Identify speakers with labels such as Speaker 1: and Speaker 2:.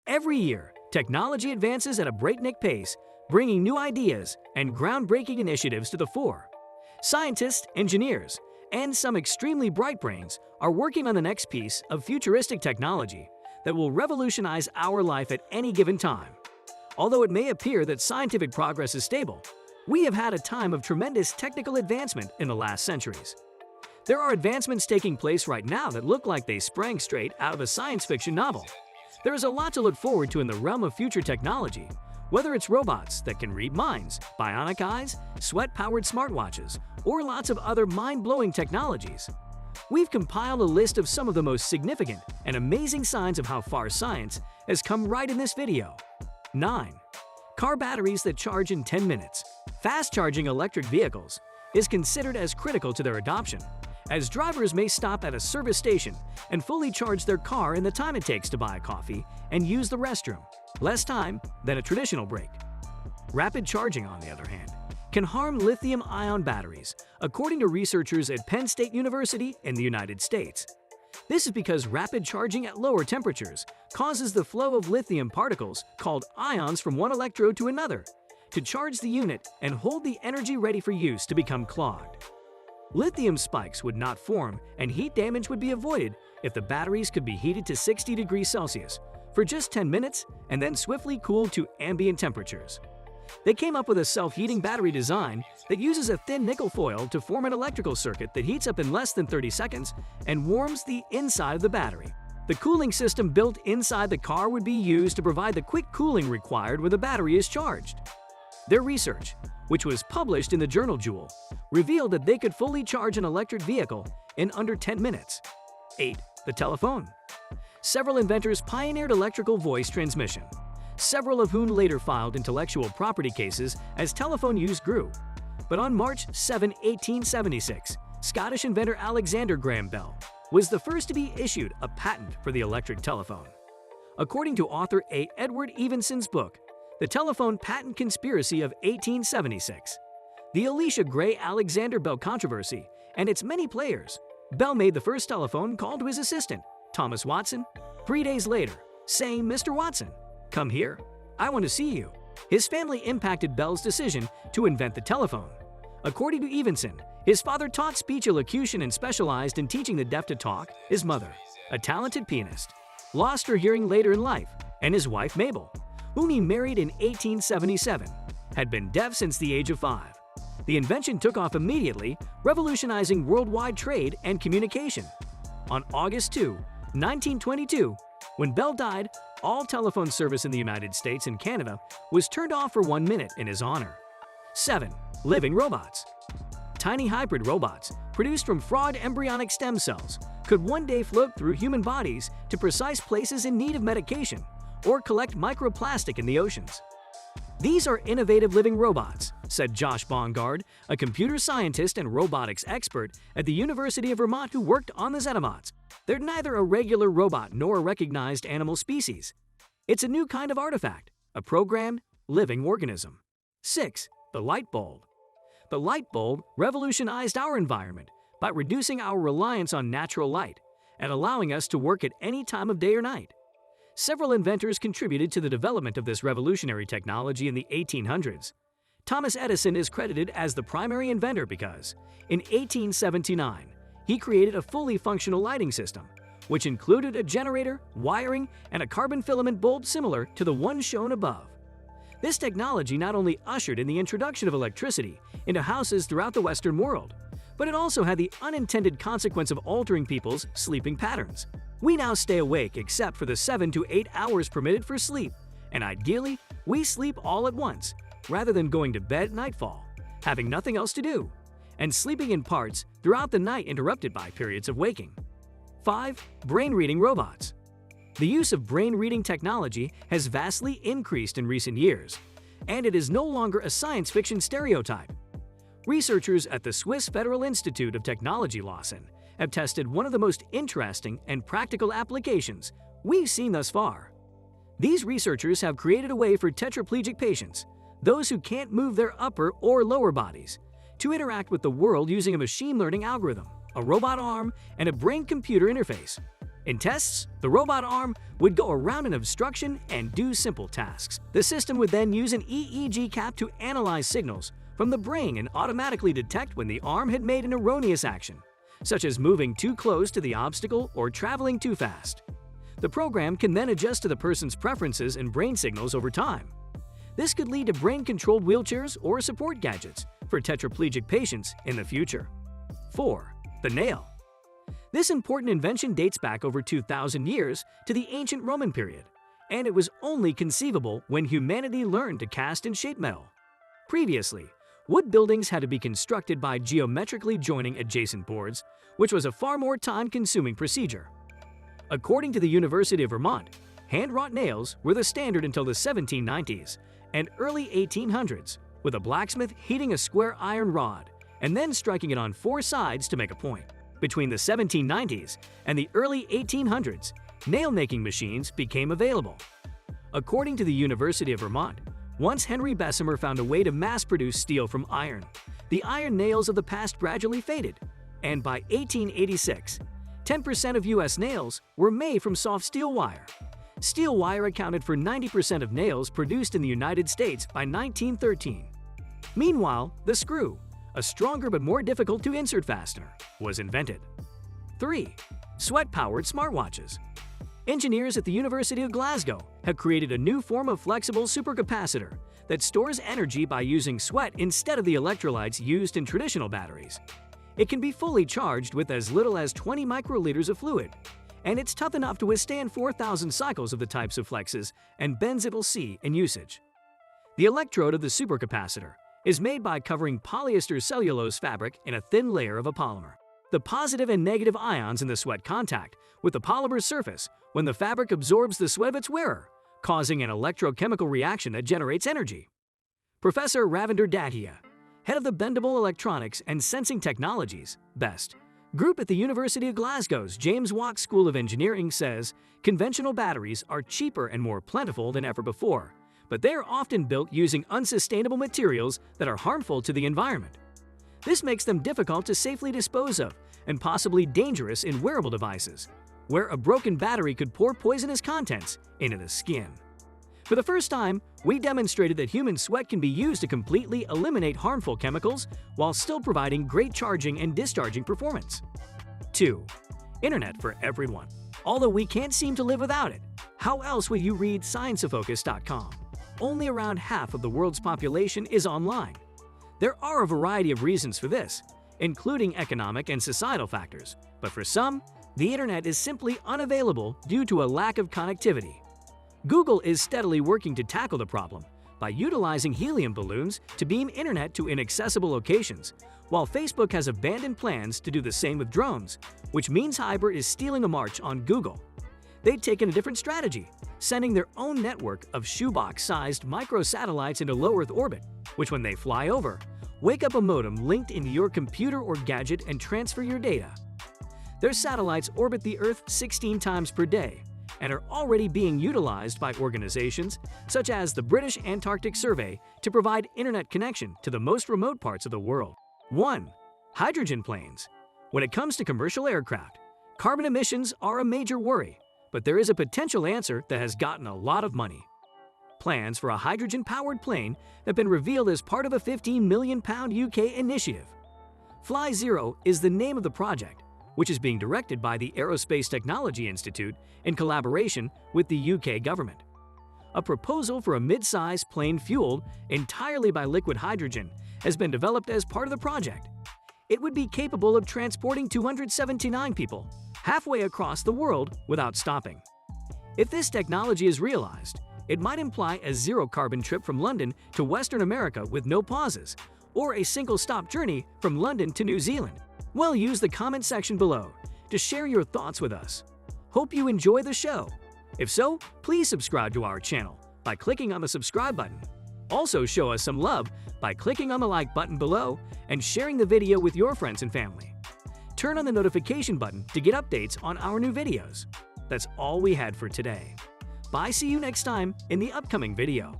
Speaker 1: Every year, technology advances at a breakneck pace, bringing new ideas and groundbreaking initiatives to the fore. Scientists, engineers, and some extremely bright brains are working on the next piece of futuristic technology that will revolutionize our life at any given time. Although it may appear that scientific progress is stable, we have had a time of tremendous technical advancement in the last centuries. There are advancements taking place right now that look like they sprang straight out of a science fiction novel. There is a lot to look forward to in the realm of future technology, whether it's robots that can read minds, bionic eyes, sweat-powered smartwatches, or lots of other mind-blowing technologies. We've compiled a list of some of the most significant and amazing signs of how far science has come right in this video. 9. Car batteries that charge in 10 minutes. Fast-charging electric vehicles is considered as critical to their adoption, as drivers may stop at a service station and fully charge their car in the time it takes to buy a coffee and use the restroom, less time than a traditional break. Rapid charging, on the other hand, can harm lithium-ion batteries, according to researchers at Penn State University in the United States. This is because rapid charging at lower temperatures causes the flow of lithium particles, called ions, from one electrode to another, to charge the unit and hold the energy ready for use to become clogged. Lithium spikes would not form and heat damage would be avoided if the batteries could be heated to 60 degrees Celsius for just 10 minutes and then swiftly cooled to ambient temperatures. They came up with a self-heating battery design that uses a thin nickel foil to form an electrical circuit that heats up in less than 30 seconds and warms the inside of the battery. The cooling system built inside the car would be used to provide the quick cooling required when the battery is charged. Their research, which was published in the journal Joule, revealed that they could fully charge an electric vehicle in under 10 minutes. 8. The telephone. Several inventors pioneered electrical voice transmission, several of whom later filed intellectual property cases as telephone use grew. But on March 7, 1876, Scottish inventor Alexander Graham Bell was the first to be issued a patent for the electric telephone. According to author A. Edward Evenson's book, The Telephone Patent Conspiracy of 1876, the Elisha Gray Alexander Bell controversy, and its many players, Bell made the first telephone call to his assistant, Thomas Watson, 3 days later, saying, "Mr. Watson, come here. I want to see you." His family impacted Bell's decision to invent the telephone. According to Evenson, his father taught speech elocution and specialized in teaching the deaf to talk. His mother, a talented pianist, lost her hearing later in life, and his wife, Mabel, whom he married in 1877, had been deaf since the age of 5. The invention took off immediately, revolutionizing worldwide trade and communication. On August 2, 1922, when Bell died, all telephone service in the United States and Canada was turned off for 1 minute in his honor. 7. Living robots. Tiny hybrid robots, produced from frog embryonic stem cells, could one day float through human bodies to precise places in need of medication or collect microplastic in the oceans. "These are innovative living robots," said Josh Bongard, a computer scientist and robotics expert at the University of Vermont who worked on the Xenobots. "They're neither a regular robot nor a recognized animal species. It's a new kind of artifact, a programmed, living organism." 6. The light bulb. The light bulb revolutionized our environment by reducing our reliance on natural light and allowing us to work at any time of day or night. Several inventors contributed to the development of this revolutionary technology in the 1800s. Thomas Edison is credited as the primary inventor because, in 1879, he created a fully functional lighting system, which included a generator, wiring, and a carbon filament bulb similar to the one shown above. This technology not only ushered in the introduction of electricity into houses throughout the Western world, but it also had the unintended consequence of altering people's sleeping patterns. We now stay awake except for the 7 to 8 hours permitted for sleep, and ideally, we sleep all at once, rather than going to bed at nightfall, having nothing else to do, and sleeping in parts throughout the night interrupted by periods of waking. 5. Brain-reading robots. The use of brain-reading technology has vastly increased in recent years, and it is no longer a science fiction stereotype. Researchers at the Swiss Federal Institute of Technology Lausanne have tested one of the most interesting and practical applications we've seen thus far. These researchers have created a way for tetraplegic patients, those who can't move their upper or lower bodies, to interact with the world using a machine learning algorithm, a robot arm, and a brain-computer interface. In tests, the robot arm would go around an obstruction and do simple tasks. The system would then use an EEG cap to analyze signals from the brain and automatically detect when the arm had made an erroneous action, such as moving too close to the obstacle or traveling too fast. The program can then adjust to the person's preferences and brain signals over time. This could lead to brain-controlled wheelchairs or support gadgets for tetraplegic patients in the future. 4. The nail. This important invention dates back over 2,000 years to the ancient Roman period, and it was only conceivable when humanity learned to cast and shape metal. Previously, wood buildings had to be constructed by geometrically joining adjacent boards, which was a far more time-consuming procedure. According to the University of Vermont, hand-wrought nails were the standard until the 1790s and early 1800s, with a blacksmith heating a square iron rod and then striking it on 4 sides to make a point. Between the 1790s and the early 1800s, nail-making machines became available. According to the University of Vermont, once Henry Bessemer found a way to mass-produce steel from iron, the iron nails of the past gradually faded, and by 1886, 10% of U.S. nails were made from soft steel wire. Steel wire accounted for 90% of nails produced in the United States by 1913. Meanwhile, the screw, a stronger but more difficult to insert fastener, was invented. 3. Sweat-powered smartwatches. Engineers at the University of Glasgow have created a new form of flexible supercapacitor that stores energy by using sweat instead of the electrolytes used in traditional batteries. It can be fully charged with as little as 20 microliters of fluid, and it's tough enough to withstand 4,000 cycles of the types of flexes and bends it'll see in usage. The electrode of the supercapacitor is made by covering polyester cellulose fabric in a thin layer of a polymer. The positive and negative ions in the sweat contact with the polymer surface when the fabric absorbs the sweat of its wearer, causing an electrochemical reaction that generates energy. Professor Ravinder Datia, head of the Bendable Electronics and Sensing Technologies (BEST) group at the University of Glasgow's James Watt School of Engineering, says conventional batteries are cheaper and more plentiful than ever before, but they are often built using unsustainable materials that are harmful to the environment. This makes them difficult to safely dispose of and possibly dangerous in wearable devices, where a broken battery could pour poisonous contents into the skin. For the first time, we demonstrated that human sweat can be used to completely eliminate harmful chemicals while still providing great charging and discharging performance. 2. Internet for everyone. Although we can't seem to live without it, how else would you read scienceofocus.com? Only around half of the world's population is online. There are a variety of reasons for this, including economic and societal factors, but for some, the internet is simply unavailable due to a lack of connectivity. Google is steadily working to tackle the problem by utilizing helium balloons to beam internet to inaccessible locations, while Facebook has abandoned plans to do the same with drones, which means Hybrid is stealing a march on Google. They've taken a different strategy, sending their own network of shoebox-sized microsatellites into low Earth orbit, which when they fly over, wake up a modem linked into your computer or gadget and transfer your data. Their satellites orbit the Earth 16 times per day and are already being utilized by organizations such as the British Antarctic Survey to provide internet connection to the most remote parts of the world. 1. Hydrogen planes. When it comes to commercial aircraft, carbon emissions are a major worry, but there is a potential answer that has gotten a lot of money. Plans for a hydrogen-powered plane have been revealed as part of a £15 million UK initiative. Fly Zero is the name of the project, which is being directed by the Aerospace Technology Institute in collaboration with the UK government. A proposal for a mid-size plane fueled entirely by liquid hydrogen has been developed as part of the project. It would be capable of transporting 279 people halfway across the world without stopping. If this technology is realized, it might imply a zero-carbon trip from London to Western America with no pauses, or a single-stop journey from London to New Zealand. Well, use the comment section below to share your thoughts with us. Hope you enjoy the show. If so, please subscribe to our channel by clicking on the subscribe button. Also, show us some love by clicking on the like button below and sharing the video with your friends and family. Turn on the notification button to get updates on our new videos. That's all we had for today. Bye, see you next time in the upcoming video.